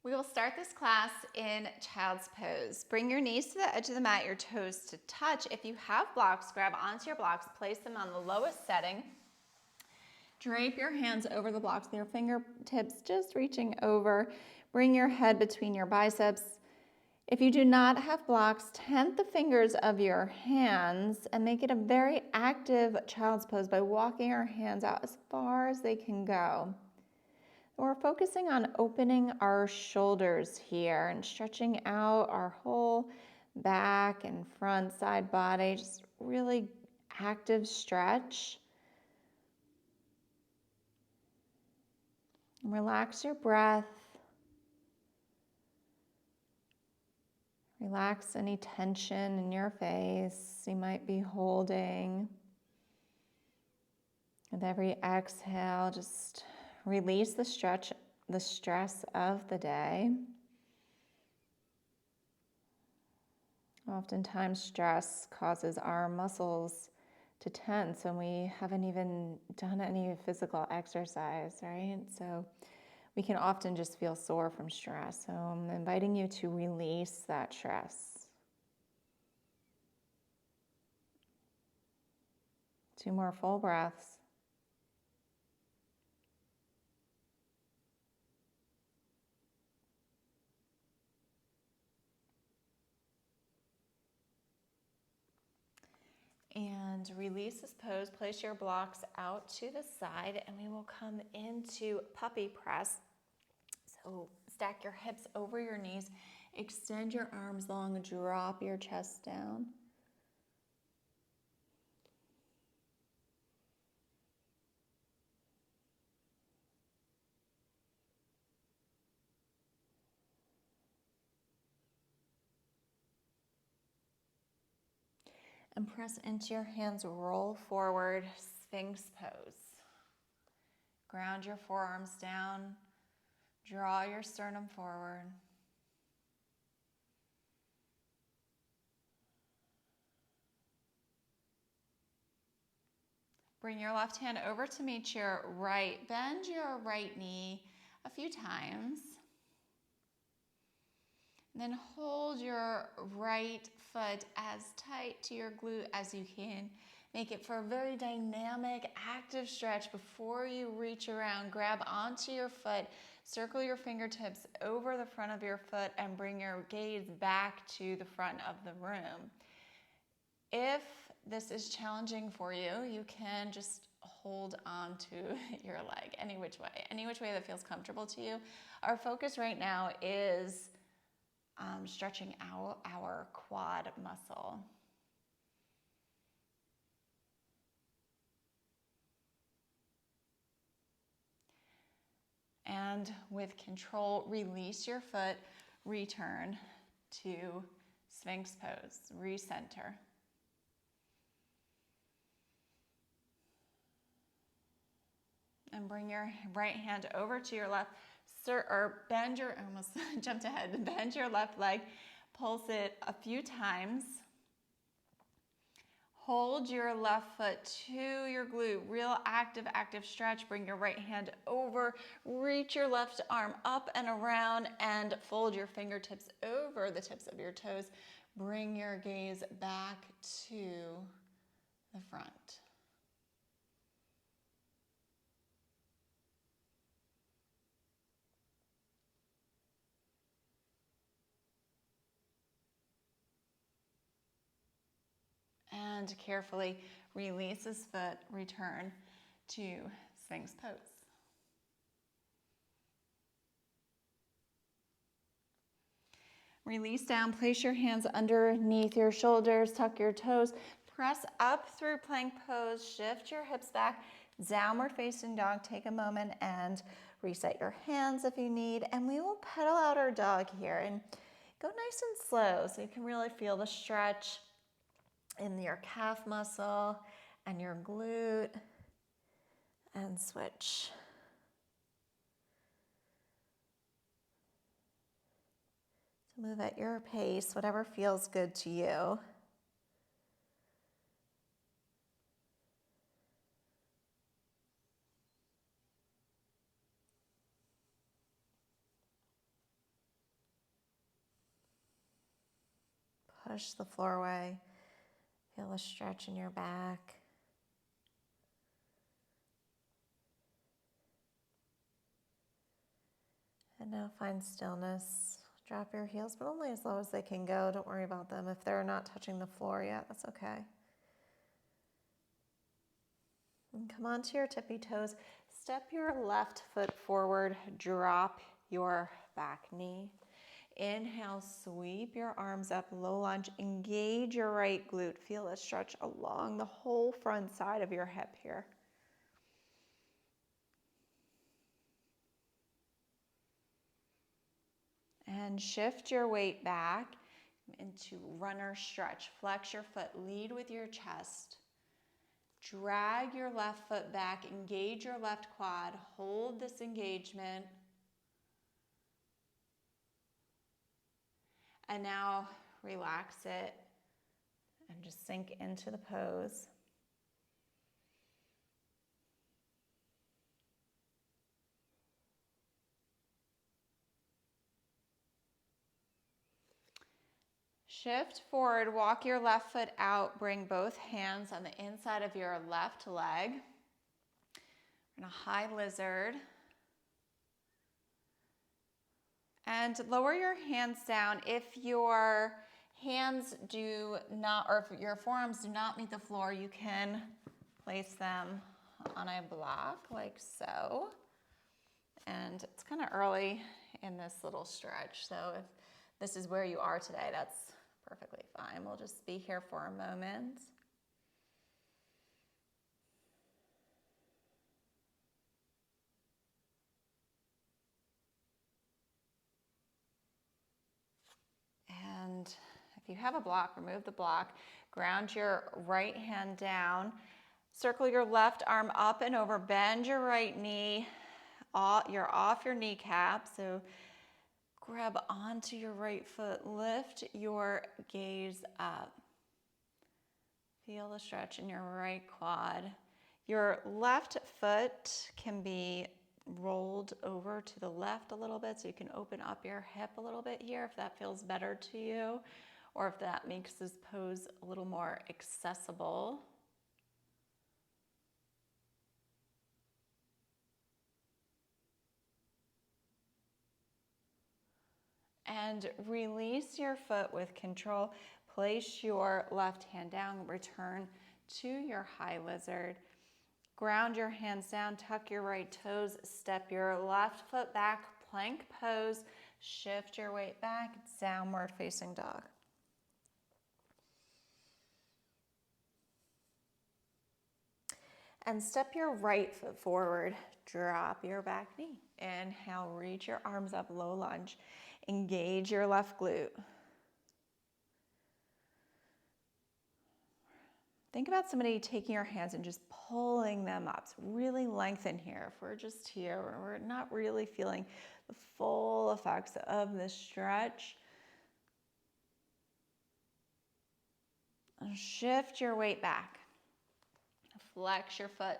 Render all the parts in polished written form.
We will start this class in child's pose. Bring your knees to the edge of the mat, your toes to touch. If you have blocks, grab onto your blocks, place them on the lowest setting. Drape your hands over the blocks, your fingertips just reaching over. Bring your head between your biceps. If you do not have blocks, tent the fingers of your hands and make it a very active child's pose by walking your hands out as far as they can go. We're focusing on opening our shoulders here and stretching out our whole back and front side body, just really active stretch. And relax your breath. Relax any tension in your face you might be holding. With every exhale, just release the stress of the day. Oftentimes stress causes our muscles to tense when we haven't even done any physical exercise, right? So we can often just feel sore from stress. So I'm inviting you to release that stress. 2 more full breaths. And release this pose. Place your blocks out to the side and we will come into puppy press. So stack your hips over your knees, extend your arms long, drop your chest down. And press into your hands, roll forward, Sphinx pose. Ground your forearms down, draw your sternum forward. Bring your left hand over to meet your right. Bend your right knee a few times. And then hold your right foot as tight to your glute as you can. Make it for a very dynamic, active stretch before you reach around. Grab onto your foot, circle your fingertips over the front of your foot, and bring your gaze back to the front of the room. If this is challenging for you, you can just hold on to your leg any which way that feels comfortable to you. Our focus right now is stretching out our quad muscle. And with control, release your foot, return to Sphinx pose, recenter. And bring your right hand over to your left, or bend your, I almost jumped ahead, bend your left leg, pulse it a few times. Hold your left foot to your glute, real active stretch. Bring your right hand over, reach your left arm up and around, and fold your fingertips over the tips of your toes. Bring your gaze back to the front. And carefully release this foot, return to Sphinx pose. Release down, place your hands underneath your shoulders, tuck your toes, press up through plank pose, shift your hips back, downward facing dog. Take a moment and reset your hands if you need, and we will pedal out our dog here and go nice and slow so you can really feel the stretch in your calf muscle and your glute, and switch. So move at your pace, whatever feels good to you. push the floor away. Feel a stretch in your back. And now find stillness. Drop your heels, but only as low as they can go. Don't worry about them. If they're not touching the floor yet, that's okay. And come onto your tippy toes. Step your left foot forward. Drop your back knee. Inhale, sweep your arms up, low lunge. Engage your right glute. Feel a stretch along the whole front side of your hip here. And shift your weight back into runner stretch. Flex your foot, lead with your chest. Drag your left foot back, engage your left quad, hold this engagement. And now relax it and just sink into the pose. Shift forward, walk your left foot out, bring both hands on the inside of your left leg. We're in a high lizard. And lower your hands down. If your hands do not, or if your forearms do not meet the floor, you can place them on a block like so. And it's kind of early in this little stretch, so if this is where you are today, that's perfectly fine. We'll just be here for a moment. And if you have a block, remove the block. Ground your right hand down. Circle your left arm up and over. Bend your right knee. You're off your kneecap, so grab onto your right foot. Lift your gaze up. Feel the stretch in your right quad. Your left foot can be rolled over to the left a little bit, so you can open up your hip a little bit here if that feels better to you, or if that makes this pose a little more accessible. And release your foot with control. Place your left hand down, return to your high lizard. Ground your hands down, tuck your right toes, step your left foot back, plank pose, shift your weight back, downward facing dog. And step your right foot forward, drop your back knee. Inhale, reach your arms up, low lunge. Engage your left glute. Think about somebody taking your hands and just pulling them up. So really lengthen here. If we're just here, we're not really feeling the full effects of this stretch. And shift your weight back. Flex your foot.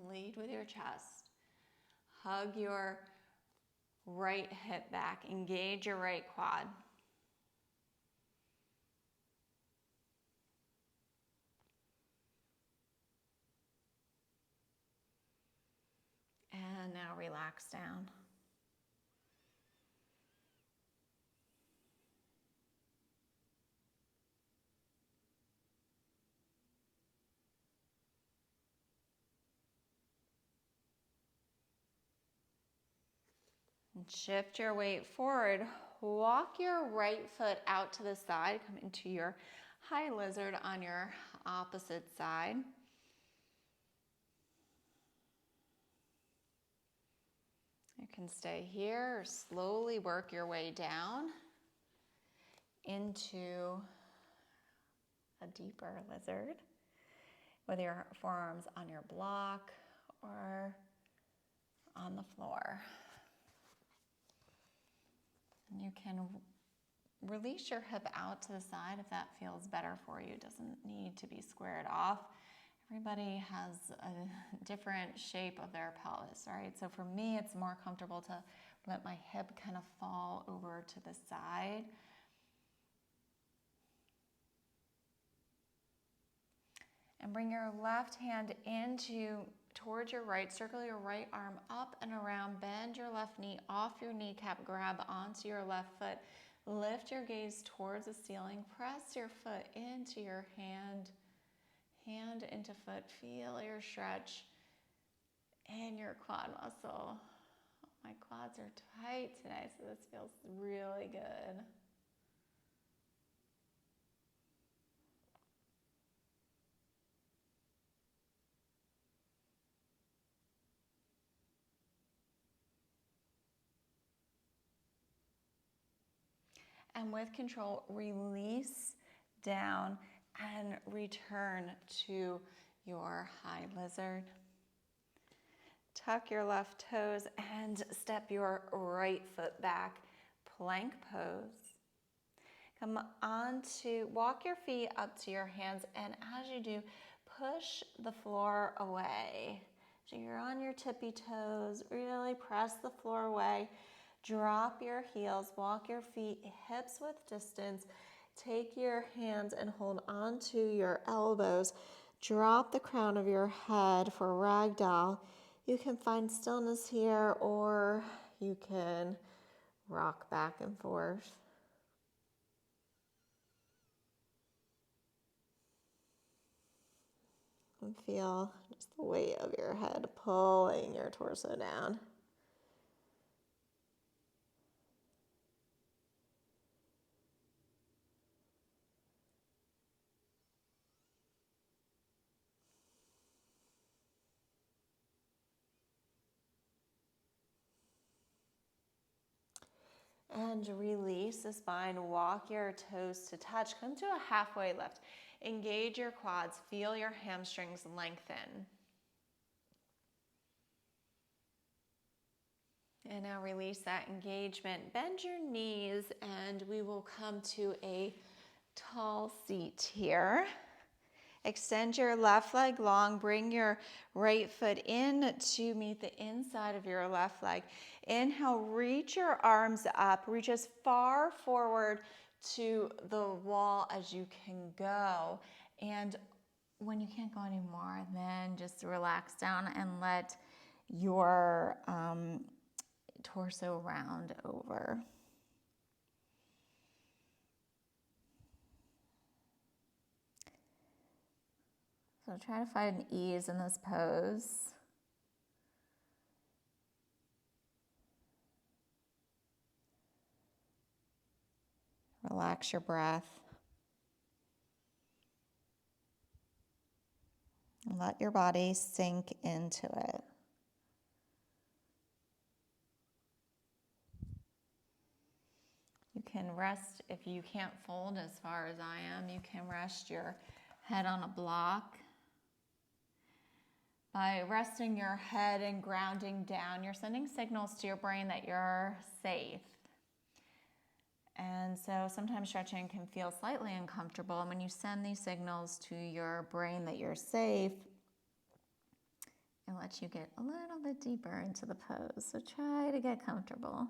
Lead with your chest. Hug your right hip back. Engage your right quad. And now relax down. And shift your weight forward. Walk your right foot out to the side. Come into your high lizard on your opposite side. You can stay here or slowly work your way down into a deeper lizard with your forearms on your block or on the floor. And you can release your hip out to the side if that feels better for you. It doesn't need to be squared off. Everybody has a different shape of their pelvis, right? So for me, it's more comfortable to let my hip kind of fall over to the side. And bring your left hand towards your right. Circle your right arm up and around. Bend your left knee off your kneecap. Grab onto your left foot. Lift your gaze towards the ceiling. Press your foot into your hand. Hand into foot. Feel your stretch in your quad muscle. My quads are tight today, so this feels really good. And with control, release down and return to your high lizard. Tuck your left toes and step your right foot back. Plank pose. Come on to walk your feet up to your hands, and as you do, push the floor away. So you're on your tippy toes, really press the floor away. Drop your heels, walk your feet hips width distance. Take your hands and hold onto your elbows. Drop the crown of your head for ragdoll. You can find stillness here, or you can rock back and forth. And feel just the weight of your head pulling your torso down. And release the spine. Walk your toes to touch. Come to a halfway lift. Engage your quads. Feel your hamstrings lengthen. And now release that engagement. Bend your knees and we will come to a tall seat here. Extend your left leg long. Bring your right foot in to meet the inside of your left leg. Inhale, reach your arms up. Reach as far forward to the wall as you can go. And when you can't go anymore, then just relax down and let your torso round over. So try to find an ease in this pose. Relax your breath. And let your body sink into it. You can rest, if you can't fold as far as I am, you can rest your head on a block. By resting your head and grounding down, you're sending signals to your brain that you're safe. And so sometimes stretching can feel slightly uncomfortable. And when you send these signals to your brain that you're safe, it lets you get a little bit deeper into the pose. So try to get comfortable.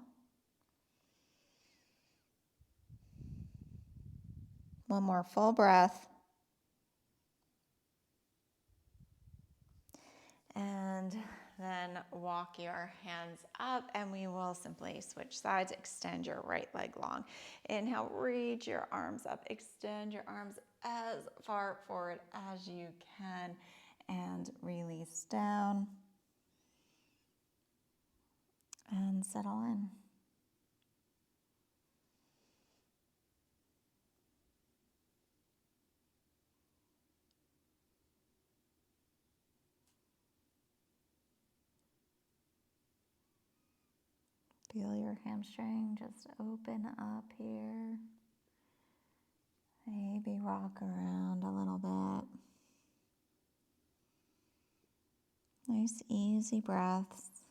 One more full breath. And then walk your hands up and we will simply switch sides. Extend your right leg long. Inhale, reach your arms up. Extend your arms as far forward as you can and release down and settle in. Feel your hamstring just open up here. Maybe rock around a little bit. Nice, easy breaths.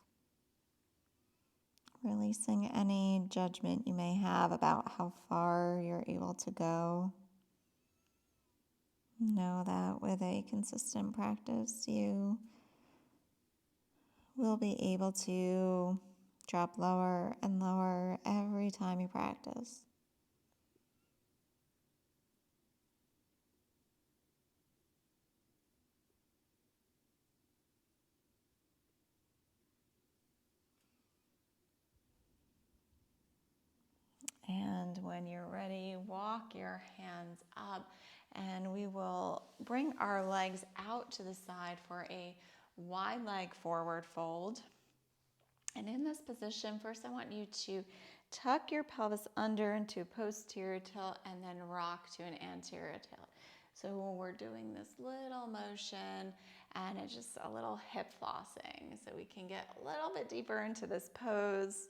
Releasing any judgment you may have about how far you're able to go. Know that with a consistent practice, you will be able to drop lower and lower every time you practice. when you're ready, walk your hands up, and we will bring our legs out to the side for a wide leg forward fold. And in this position, first I want you to tuck your pelvis under into posterior tilt and then rock to an anterior tilt. So we're doing this little motion and it's just a little hip flossing so we can get a little bit deeper into this pose.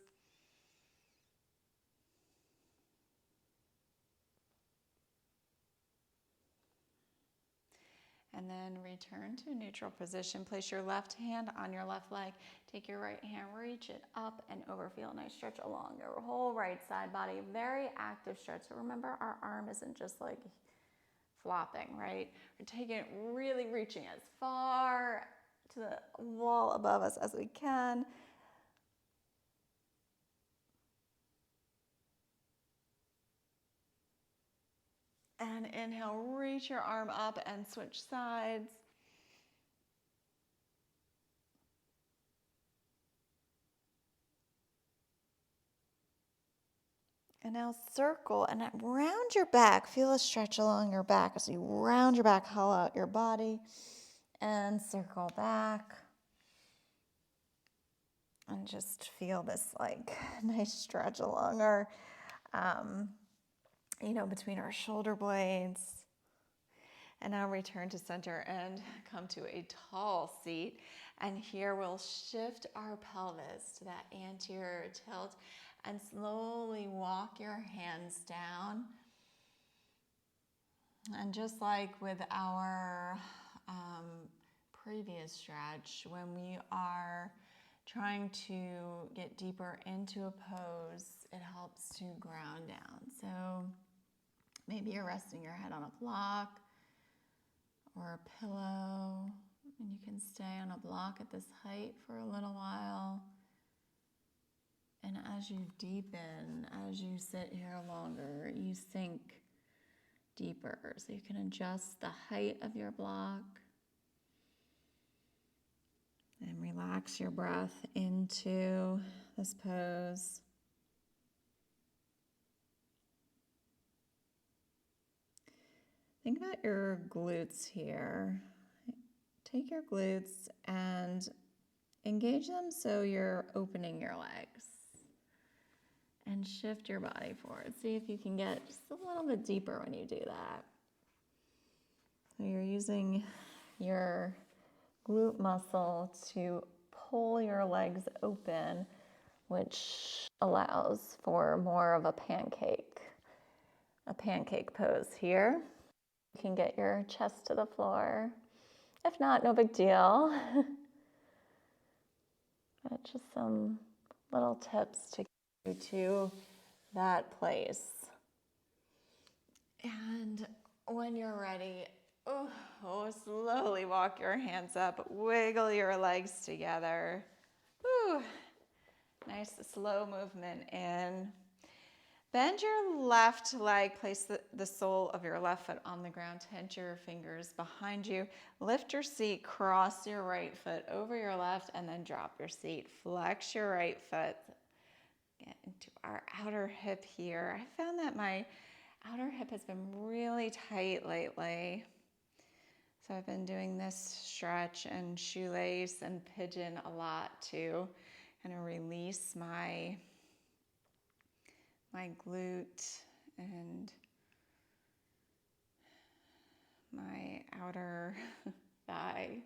And then return to a neutral position. Place your left hand on your left leg. Take your right hand, reach it up and over. Feel a nice stretch along your whole right side body. Very active stretch. So remember, our arm isn't just like flopping, right? We're taking it, really reaching as far to the wall above us as we can. And inhale, reach your arm up and switch sides. And now circle and round your back. Feel a stretch along your back as you round your back, hollow out your body, and circle back. And just feel this like nice stretch along our, between our shoulder blades. And now return to center and come to a tall seat. And here we'll shift our pelvis to that anterior tilt and slowly walk your hands down. And just like with our previous stretch, when we are trying to get deeper into a pose, it helps to ground down. So maybe you're resting your head on a block or a pillow, and you can stay on a block at this height for a little while. And as you deepen, as you sit here longer, you sink deeper. So you can adjust the height of your block and relax your breath into this pose. Think about your glutes here. Take your glutes and engage them so you're opening your legs. And shift your body forward. See if you can get just a little bit deeper when you do that. So you're using your glute muscle to pull your legs open, which allows for more of a pancake pose here. You can get your chest to the floor. If not, no big deal. But just some little tips to get you to that place. And when you're ready, slowly walk your hands up, wiggle your legs together. Nice slow movement in. Bend your left leg, place the sole of your left foot on the ground, tense your fingers behind you. Lift your seat, cross your right foot over your left, and then drop your seat. Flex your right foot. Get into our outer hip here. I found that my outer hip has been really tight lately. So I've been doing this stretch and shoelace and pigeon a lot to kind of release my glute and my outer thigh.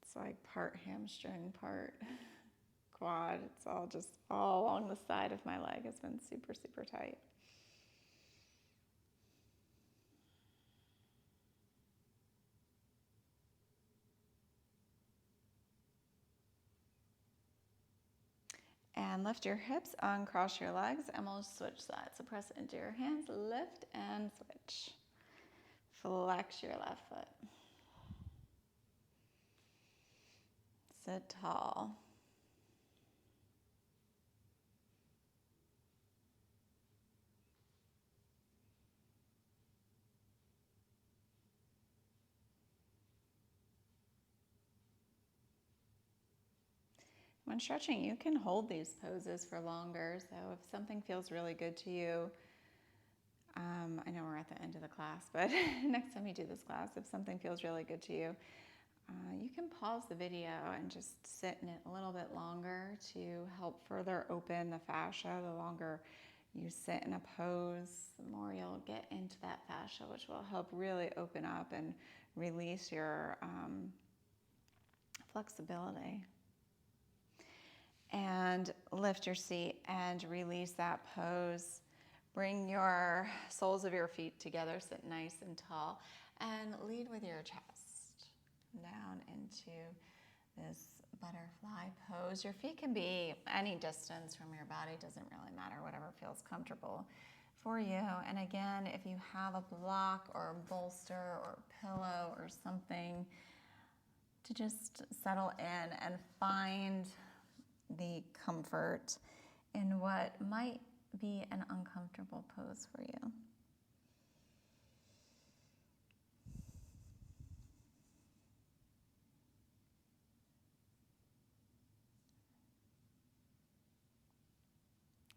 It's like part hamstring, part quad. It's all along the side of my leg. It's been super, super tight. And lift your hips, uncross your legs, and we'll switch sides. So press into your hands, lift and switch. Flex your left foot. Sit tall. When stretching, you can hold these poses for longer. So if something feels really good to you, I know we're at the end of the class, but next time you do this class, if something feels really good to you, you can pause the video and just sit in it a little bit longer to help further open the fascia. The longer you sit in a pose, the more you'll get into that fascia, which will help really open up and release your flexibility. And lift your seat and release that pose. Bring your soles of your feet together, sit nice and tall, and lead with your chest down into this butterfly pose. Your feet can be any distance from your body, doesn't really matter, whatever feels comfortable for you. And again, if you have a block or a bolster or a pillow or something, to just settle in and find the comfort in what might be an uncomfortable pose for you.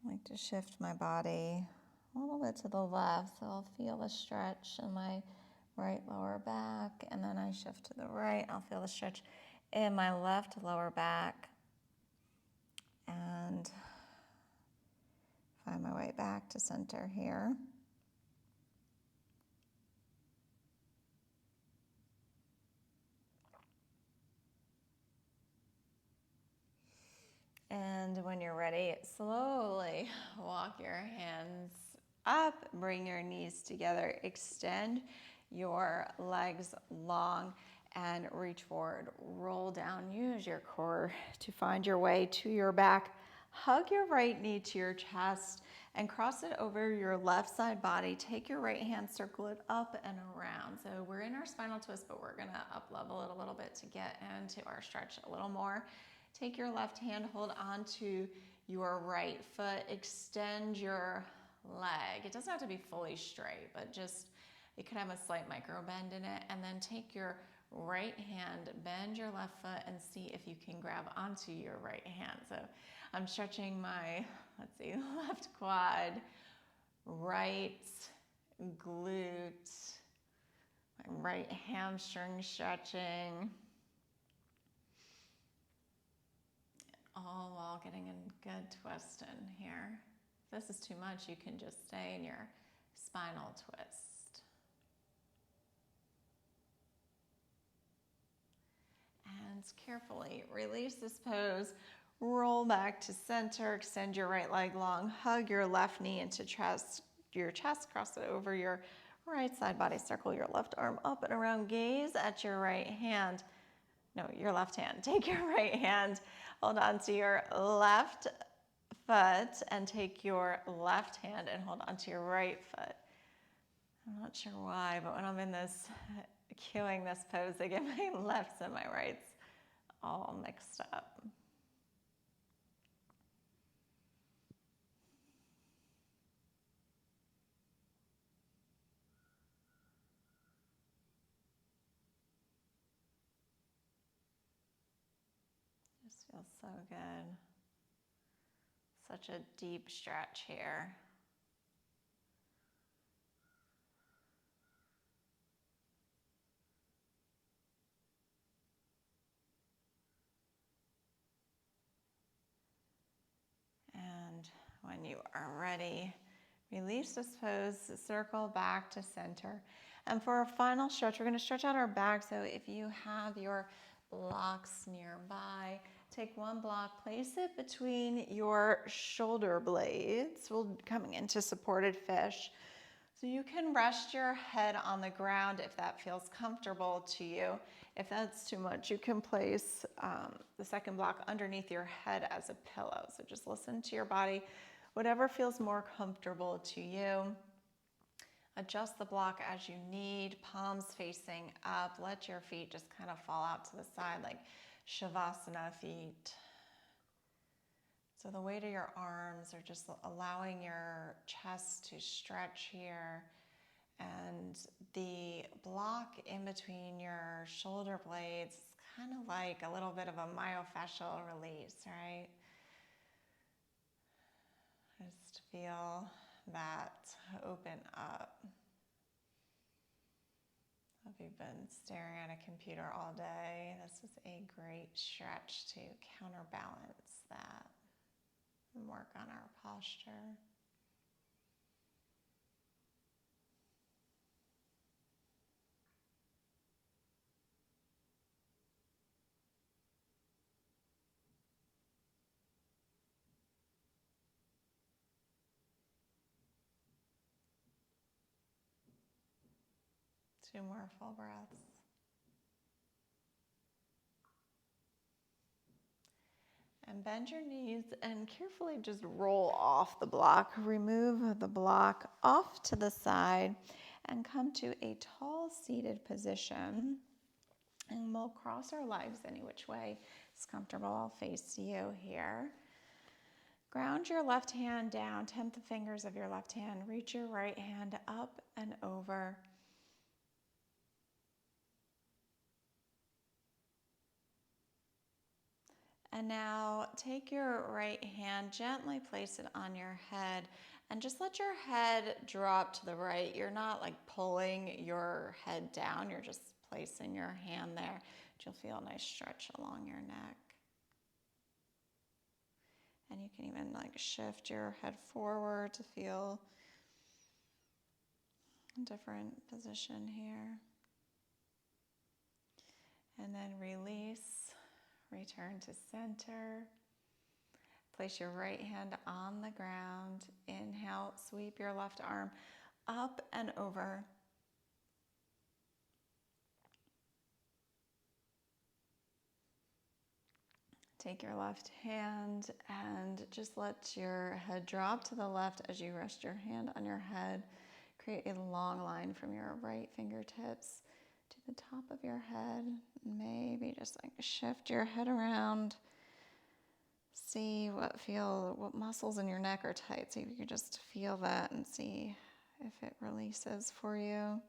I like to shift my body a little bit to the left, so I'll feel a stretch in my right lower back, and then I shift to the right, I'll feel the stretch in my left lower back, and find my way back to center here. And when you're ready, slowly walk your hands up, bring your knees together, extend your legs long and reach forward, roll down, use your core to find your way to your back. Hug your right knee to your chest and cross it over your left side body. Take your right hand, circle it up and around. So we're in our spinal twist, but we're gonna up level it a little bit to get into our stretch a little more. Take your left hand, hold on to your right foot, extend your leg. It doesn't have to be fully straight, but just, it could have a slight micro bend in it. And then take your right hand, bend your left foot, and see if you can grab onto your right hand. So I'm stretching my, let's see, left quad, right glute, my right hamstring stretching, all while getting a good twist in here. If this is too much, you can just stay in your spinal twist. And carefully release this pose, roll back to center, extend your right leg long, hug your left knee into your chest, cross it over your right side body, circle your left arm up and around, gaze at your right hand. No, your left hand. Take your right hand, hold on to your left foot, and take your left hand and hold on to your right foot. I'm not sure why, but when I'm in this, cueing this pose, I get my lefts and my rights all mixed up. Just feels so good. Such a deep stretch here. And when you are ready, release this pose, circle back to center. And for our final stretch, we're going to stretch out our back. So if you have your blocks nearby, take one block, place it between your shoulder blades. We're coming into supported fish. So you can rest your head on the ground if that feels comfortable to you. If that's too much, you can place the second block underneath your head as a pillow. So just listen to your body, whatever feels more comfortable to you. Adjust the block as you need, palms facing up. Let your feet just kind of fall out to the side like Shavasana feet. So the weight of your arms are just allowing your chest to stretch here. And the block in between your shoulder blades is kind of like a little bit of a myofascial release, right? Just feel that open up. If you've been staring at a computer all day, this is a great stretch to counterbalance that and work on our posture. Two more full breaths. And bend your knees and carefully just roll off the block. Remove the block off to the side and come to a tall seated position. And we'll cross our legs any which way is comfortable. I'll face you here. Ground your left hand down, tempt the fingers of your left hand. Reach your right hand up and over. And now take your right hand, gently place it on your head, and just let your head drop to the right. You're not like pulling your head down, you're just placing your hand there. You'll feel a nice stretch along your neck. And you can even like shift your head forward to feel a different position here. And then release. Return to center. Place your right hand on the ground. Inhale, sweep your left arm up and over. Take your left hand and just let your head drop to the left as you rest your hand on your head. Create a long line from your right fingertips to the top of your head. Maybe just like shift your head around. See what muscles in your neck are tight. See if you can just feel that and see if it releases for you.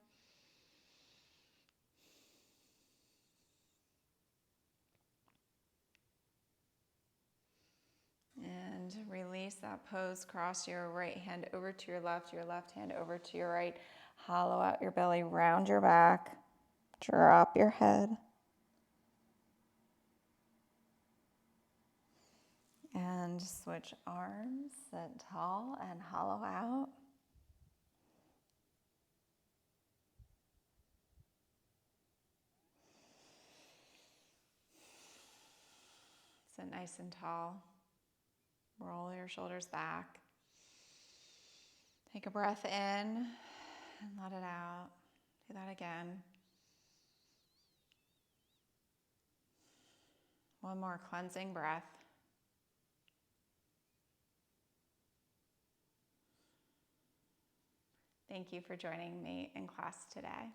And release that pose. Cross your right hand over to your left hand over to your right. Hollow out your belly, round your back, drop your head. And switch arms, sit tall and hollow out. Sit nice and tall. Roll your shoulders back. Take a breath in and let it out. Do that again. One more cleansing breath. Thank you for joining me in class today.